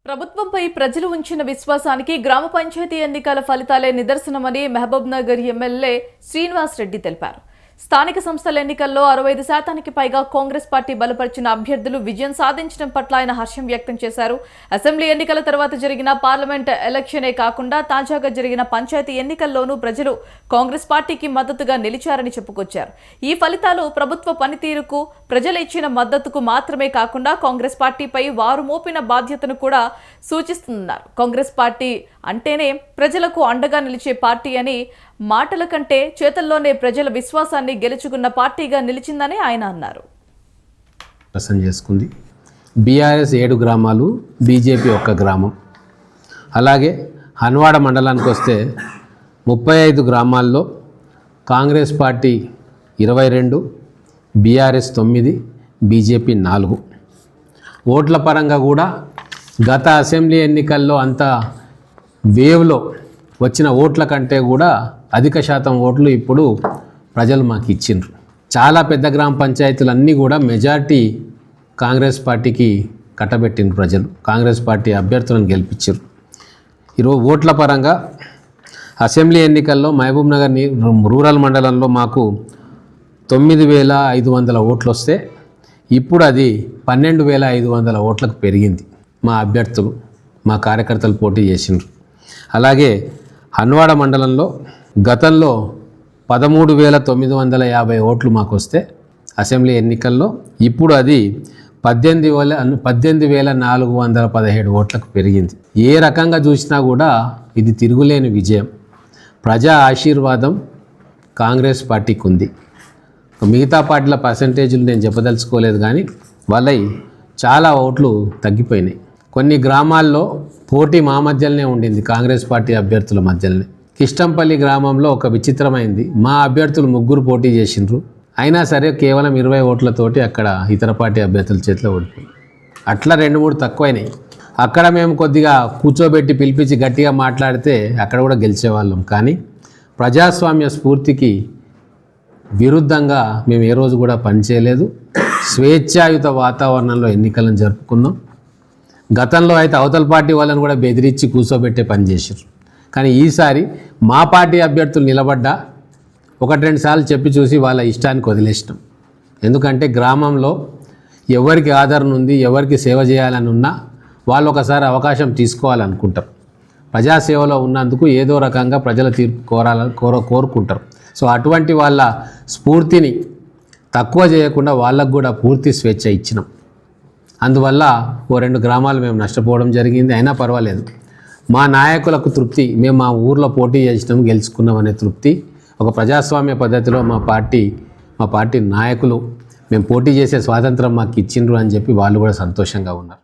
ప్రభుత్వంపై ప్రజలు ఉంచిన విశ్వాసానికి గ్రామ పంచాయతీ ఎన్నికల ఫలితాలే నిదర్శనమని మహబూబ్నగర్ ఎమ్మెల్యే శ్రీనివాస్ రెడ్డి తెలిపారు. స్థానిక సంస్థల ఎన్నికల్లో 65% పైగా కాంగ్రెస్ పార్టీ బలపరిచిన అభ్యర్థులు విజయం సాధించడం పట్ల ఆయన హర్షం వ్యక్తం చేశారు. అసెంబ్లీ ఎన్నికల తర్వాత జరిగిన పార్లమెంట్ ఎలక్షనే కాకుండా తాజాగా జరిగిన పంచాయతీ ఎన్నికల్లోనూ ప్రజలు కాంగ్రెస్ పార్టీకి మద్దతుగా నిలిచారని చెప్పుకొచ్చారు. ఈ ఫలితాలు ప్రభుత్వ పనితీరుకు, ప్రజలు ఇచ్చిన మద్దతుకు మాత్రమే కాకుండా కాంగ్రెస్ పార్టీపై వారు మోపిన బాధ్యతను కూడా సూచిస్తున్నారు. కాంగ్రెస్ పార్టీ అంటేనే ప్రజలకు అండగా నిలిచే పార్టీ అని, మాటల కంటే చేతల్లోనే ప్రజల విశ్వాసాన్ని గెలుచుకున్న పార్టీగా నిలిచిందని ఆయన అన్నారు. చేసుకుంది బీఆర్ఎస్ 7 గ్రామాలు, బీజేపీ 1 గ్రామం. అలాగే హన్వాడ మండలానికి వస్తే 35 గ్రామాల్లో కాంగ్రెస్ పార్టీ 22, బీఆర్ఎస్ 9, బీజేపీ 4. ఓట్ల పరంగా కూడా గత అసెంబ్లీ ఎన్నికల్లో అంత వేవ్లో వచ్చిన ఓట్ల కంటే కూడా అధిక శాతం ఓట్లు ఇప్పుడు ప్రజలు మాకు ఇచ్చిండ్రు. చాలా పెద్ద గ్రామ పంచాయతీలన్నీ కూడా మెజార్టీ కాంగ్రెస్ పార్టీకి కట్టబెట్టిండ్రు. ప్రజలు కాంగ్రెస్ పార్టీ అభ్యర్థులను గెలిపించారు. ఈరోజు ఓట్ల పరంగా అసెంబ్లీ ఎన్నికల్లో మహబూబ్నగర్ రూరల్ మండలంలో మాకు 9,500 ఓట్లు వస్తే ఇప్పుడు అది 12,500 ఓట్లకు పెరిగింది. మా అభ్యర్థులు, మా కార్యకర్తలు పోటీ చేసిండ్రు. అలాగే హన్వాడ మండలంలో గతంలో 13,950 ఓట్లు మాకు వస్తే అసెంబ్లీ ఎన్నికల్లో ఇప్పుడు అది 18,417 ఓట్లకు పెరిగింది. ఏ రకంగా చూసినా కూడా ఇది తిరుగులేని విజయం. ప్రజా ఆశీర్వాదం కాంగ్రెస్ పార్టీకి ఉంది. మిగతా పార్టీల పర్సంటేజీలు నేను చెప్పదలుచుకోలేదు, కానీ వాళ్ళవి చాలా ఓట్లు తగ్గిపోయినాయి. కొన్ని గ్రామాల్లో పోటీ మా మధ్యలోనే ఉండింది, కాంగ్రెస్ పార్టీ అభ్యర్థుల మధ్యలోనే. కిష్టంపల్లి గ్రామంలో ఒక విచిత్రమైంది, మా అభ్యర్థులు 3 పోటీ చేసిండ్రు, అయినా సరే కేవలం 20 ఓట్లతోటి అక్కడ ఇతర పార్టీ అభ్యర్థుల చేతిలో ఓడిపోయి, అట్లా 2-3 తక్కువైనాయి. అక్కడ మేము కొద్దిగా కూర్చోబెట్టి పిలిపించి గట్టిగా మాట్లాడితే అక్కడ కూడా గెలిచేవాళ్ళం. కానీ ప్రజాస్వామ్య స్ఫూర్తికి విరుద్ధంగా మేము ఏ రోజు కూడా పనిచేయలేదు. స్వేచ్ఛాయుత వాతావరణంలో ఎన్నికలను జరుపుకున్నాం. గతంలో అయితే అవతల పార్టీ వాళ్ళని కూడా బెదిరించి కూర్చోబెట్టే పని చేశారు. కానీ ఈసారి మా పార్టీ అభ్యర్థులు నిలబడ్డా 1-2 సార్లు చెప్పి చూసి వాళ్ళ ఇష్టానికి వదిలేసినాం. ఎందుకంటే గ్రామంలో ఎవరికి ఆదరణ ఉంది, ఎవరికి సేవ చేయాలని ఉన్నా వాళ్ళు ఒకసారి అవకాశం తీసుకోవాలనుకుంటారు. ప్రజాసేవలో ఉన్నందుకు ఏదో రకంగా ప్రజల తీర్పు కోరుకుంటారు. సో అటువంటి వాళ్ళ స్ఫూర్తిని తక్కువ చేయకుండా వాళ్ళకు కూడా పూర్తి స్వేచ్ఛ ఇచ్చినాం. అందువల్ల 2 గ్రామాలు మేము నష్టపోవడం జరిగింది. అయినా పర్వాలేదు, మా నాయకులకు తృప్తి, మేము మా ఊర్లో పోటీ చేసినాం, గెలుచుకున్నాం అనే తృప్తి. ఒక ప్రజాస్వామ్య పద్ధతిలో మా పార్టీ నాయకులు మేము పోటీ చేసే స్వాతంత్రం మాకు ఇచ్చిండ్రు అని చెప్పి వాళ్ళు కూడా సంతోషంగా ఉన్నారు.